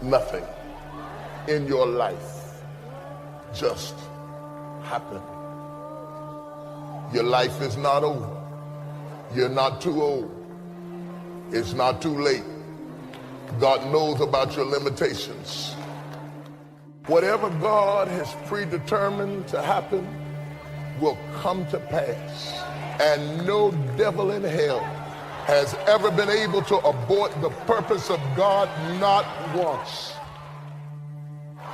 Nothing in your life just happened. Your life is not over. You're not too old. It's not too late. God knows about your limitations. Whatever God has predetermined to happen will come to pass. And no devil in hell has ever been able to abort the purpose of God, not once.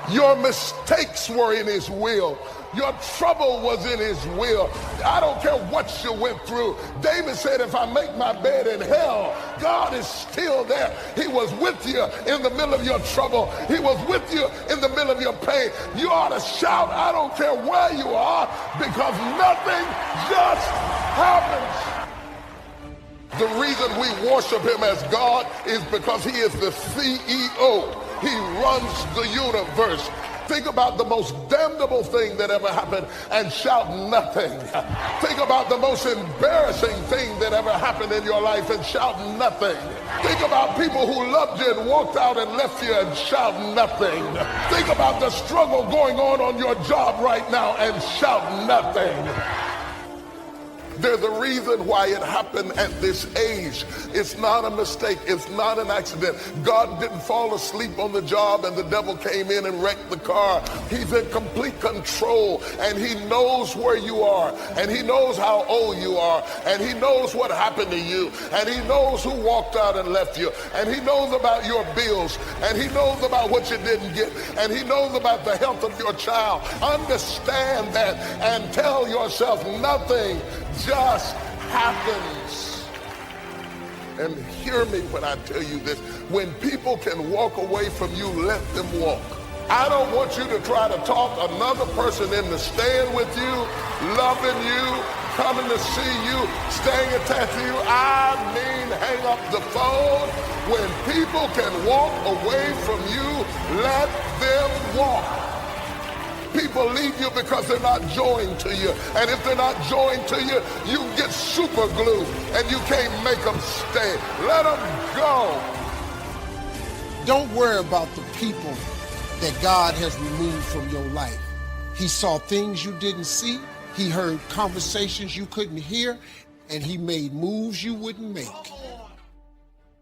Your mistakes were in his will. Your trouble was in his will. I don't care what you went through. David said, if I make my bed in hell, God is still there. He was with you in the middle of your trouble. He was with you in the middle of your pain. You ought to shout, I don't care where you are, because nothing just happens. The reason we worship him as God is because he is the CEO. He runs the universe. Think about the most damnable thing that ever happened and shout nothing. Think about the most embarrassing thing that ever happened in your life and shout nothing. Think about people who loved you and walked out and left you and shout nothing. Think about the struggle going on your job right now and shout nothing. There's a reason why it happened at this age. It's not a mistake. It's not an accident. God didn't fall asleep on the job and the devil came in and wrecked the car. He's in complete control, and he knows where you are, and he knows how old you are, and he knows what happened to you, and he knows who walked out and left you, and he knows about your bills, and he knows about what you didn't get, and he knows about the health of your child. Understand that and tell yourself nothing just happens. And hear me when I tell you this. When people can walk away from you, let them walk. I don't want you to try to talk another person into staying with you, loving you, coming to see you, staying attached to you. I mean, hang up the phone. When people can walk away from you, let them walk. People leave you because they're not joined to you. And if they're not joined to you, you get super glue and you can't make them stay. Let them go. Don't worry about the people that God has removed from your life. He saw things you didn't see. He heard conversations you couldn't hear. And he made moves you wouldn't make.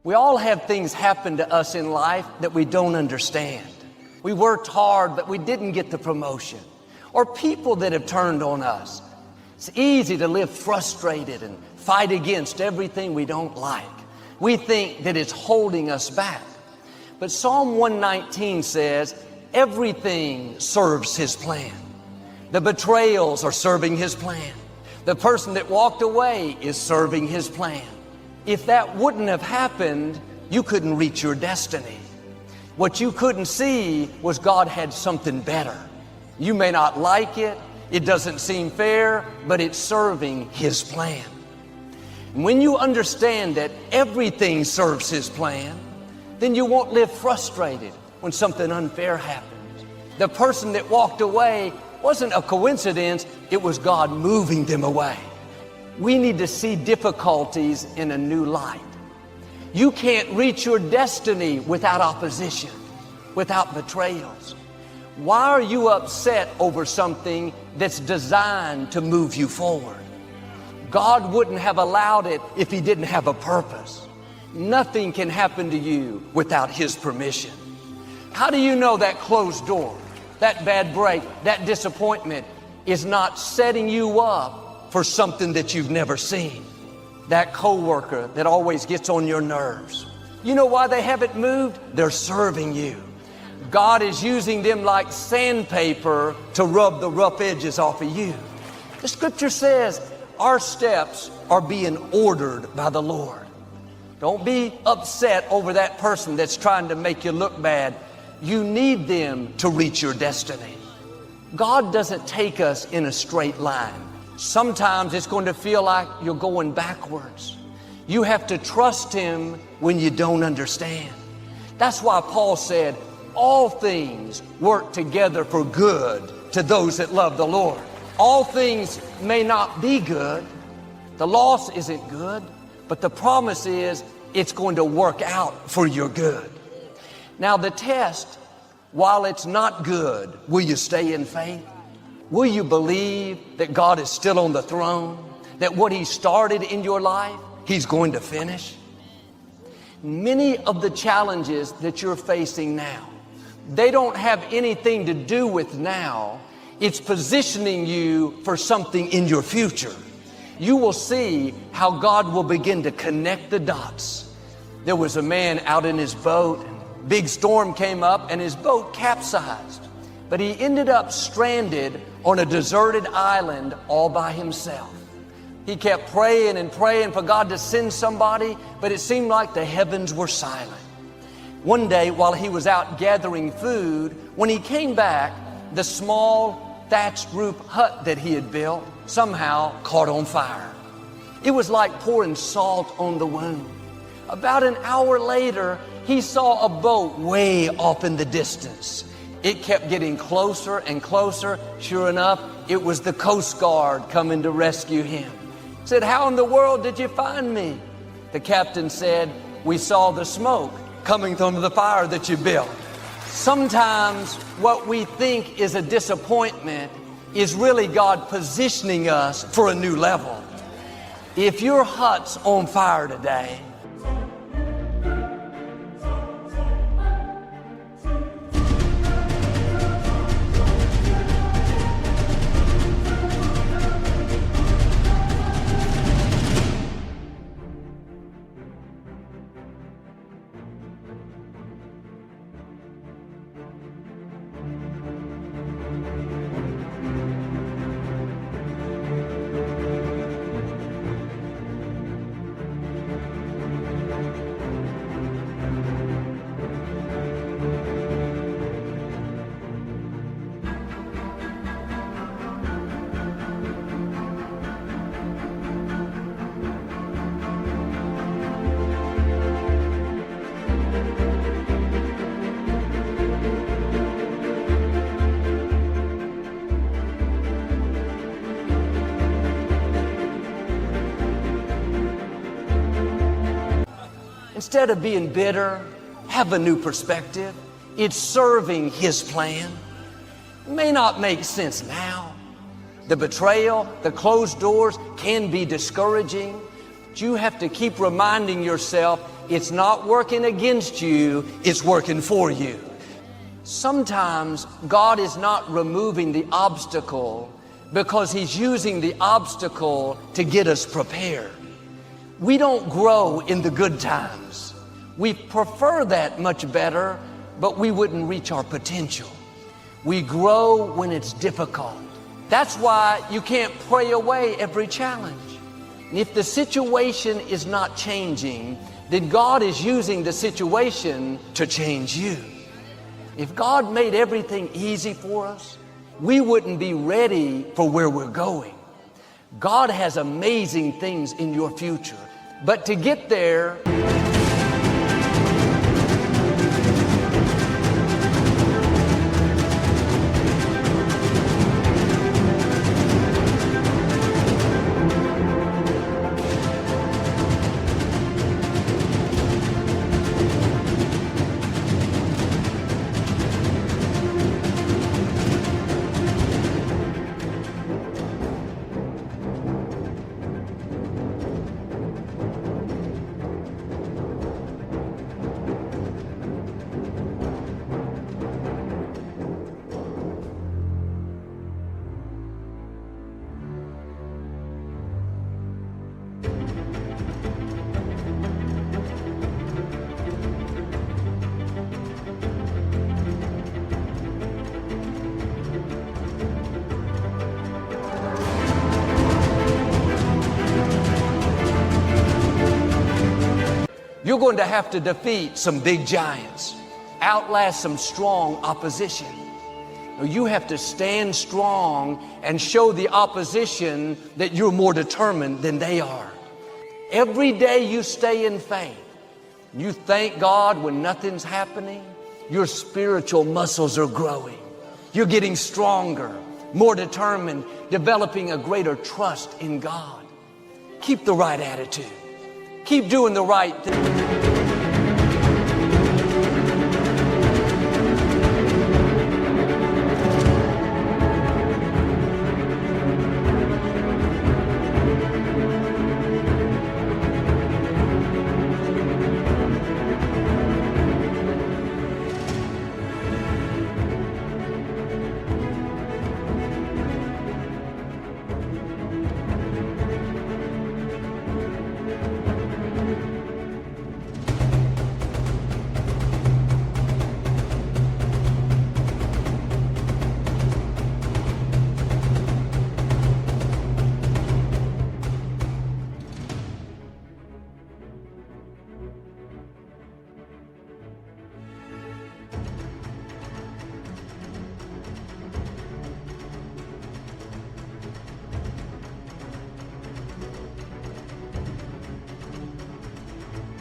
We all have things happen to us in life that we don't understand. We worked hard, but we didn't get the promotion. Or people that have turned on us. It's easy to live frustrated and fight against everything we don't like. We think that it's holding us back. But Psalm 119 says, everything serves his plan. The betrayals are serving his plan. The person that walked away is serving his plan. If that wouldn't have happened, you couldn't reach your destiny. What you couldn't see was God had something better. You may not like it, it doesn't seem fair, but it's serving his plan. And when you understand that everything serves his plan, then you won't live frustrated when something unfair happens. The person that walked away wasn't a coincidence, it was God moving them away. We need to see difficulties in a new light. You can't reach your destiny without opposition, without betrayals. Why are you upset over something that's designed to move you forward? God wouldn't have allowed it if he didn't have a purpose. Nothing can happen to you without his permission. How do you know that closed door, that bad break, that disappointment is not setting you up for something that you've never seen? That coworker that always gets on your nerves. You know why they haven't moved? They're serving you. God is using them like sandpaper to rub the rough edges off of you. The scripture says our steps are being ordered by the Lord. Don't be upset over that person that's trying to make you look bad. You need them to reach your destiny. God doesn't take us in a straight line. Sometimes it's going to feel like you're going backwards. You have to trust him when you don't understand. That's why Paul said, all things work together for good to those that love the Lord. All things may not be good. The loss isn't good, but the promise is it's going to work out for your good. Now the test, while it's not good, will you stay in faith? Will you believe that God is still on the throne? That what He started in your life, He's going to finish? Many of the challenges that you're facing now, they don't have anything to do with now. It's positioning you for something in your future. You will see how God will begin to connect the dots. There was a man out in his boat. Big storm came up and his boat capsized. But he ended up stranded on a deserted island all by himself. He kept praying and praying for God to send somebody, but it seemed like the heavens were silent. One day, while he was out gathering food, when he came back, the small thatched roof hut that he had built somehow caught on fire. It was like pouring salt on the wound. About an hour later, he saw a boat way off in the distance. It kept getting closer and closer. Sure enough, it was the Coast Guard coming to rescue him. He said, "How in the world did you find me?" The captain said, "We saw the smoke coming from the fire that you built." Sometimes what we think is a disappointment is really God positioning us for a new level. If your hut's on fire today, instead of being bitter, have a new perspective. It's serving His plan. It may not make sense now. The betrayal, the closed doors can be discouraging. But you have to keep reminding yourself it's not working against you, it's working for you. Sometimes God is not removing the obstacle because He's using the obstacle to get us prepared. We don't grow in the good times. We prefer that much better, but we wouldn't reach our potential. We grow when it's difficult. That's why you can't pray away every challenge. And if the situation is not changing, then God is using the situation to change you. If God made everything easy for us, we wouldn't be ready for where we're going. God has amazing things in your future. But to get there, you're going to have to defeat some big giants, outlast some strong opposition. You have to stand strong and show the opposition that you're more determined than they are. Every day you stay in faith, you thank God when nothing's happening, your spiritual muscles are growing. You're getting stronger, more determined, developing a greater trust in God. Keep the right attitude. Keep doing the right thing.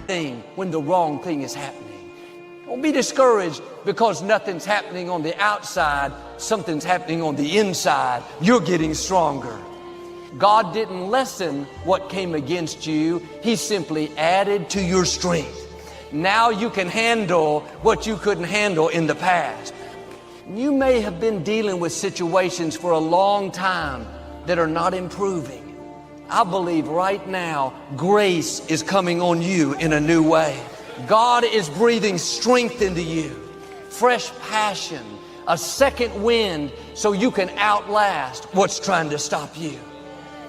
thing when the wrong thing is happening. Don't be discouraged because nothing's happening on the outside. Something's happening on the inside. You're getting stronger. God didn't lessen what came against you. He simply added to your strength. Now you can handle what you couldn't handle in the past. You may have been dealing with situations for a long time that are not improving. I believe right now grace is coming on you in a new way. God is breathing strength into you, fresh passion, a second wind so you can outlast what's trying to stop you.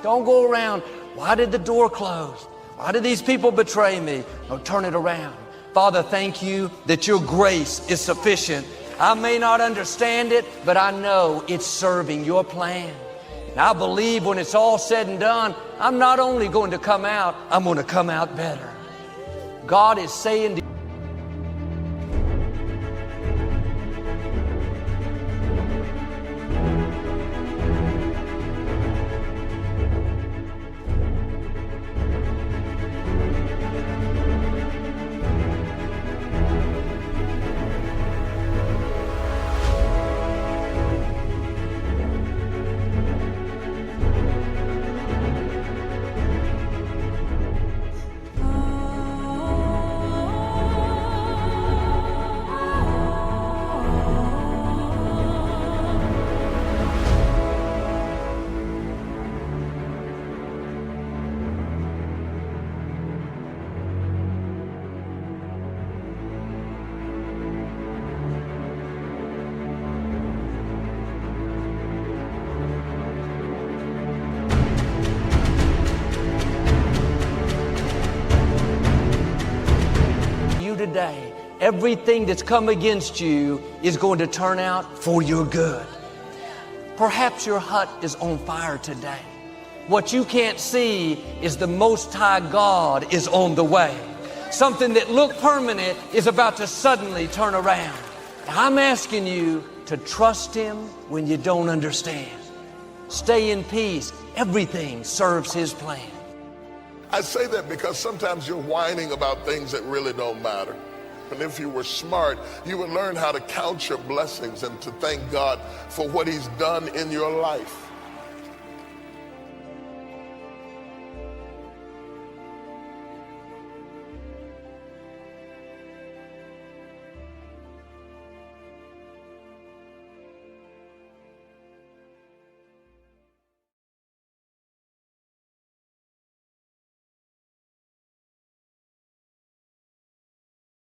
Don't go around, why did the door close? Why did these people betray me? No, turn it around. Father, thank you that your grace is sufficient. I may not understand it, but I know it's serving your plan. And I believe when it's all said and done, I'm not only going to come out, I'm going to come out better. God is saying to you, today, everything that's come against you is going to turn out for your good. Perhaps your hut is on fire today. What you can't see is the Most High God is on the way. Something that looked permanent is about to suddenly turn around. I'm asking you to trust Him when you don't understand. Stay in peace. Everything serves His plan. I say that because sometimes you're whining about things that really don't matter. And if you were smart, you would learn how to count your blessings and to thank God for what He's done in your life.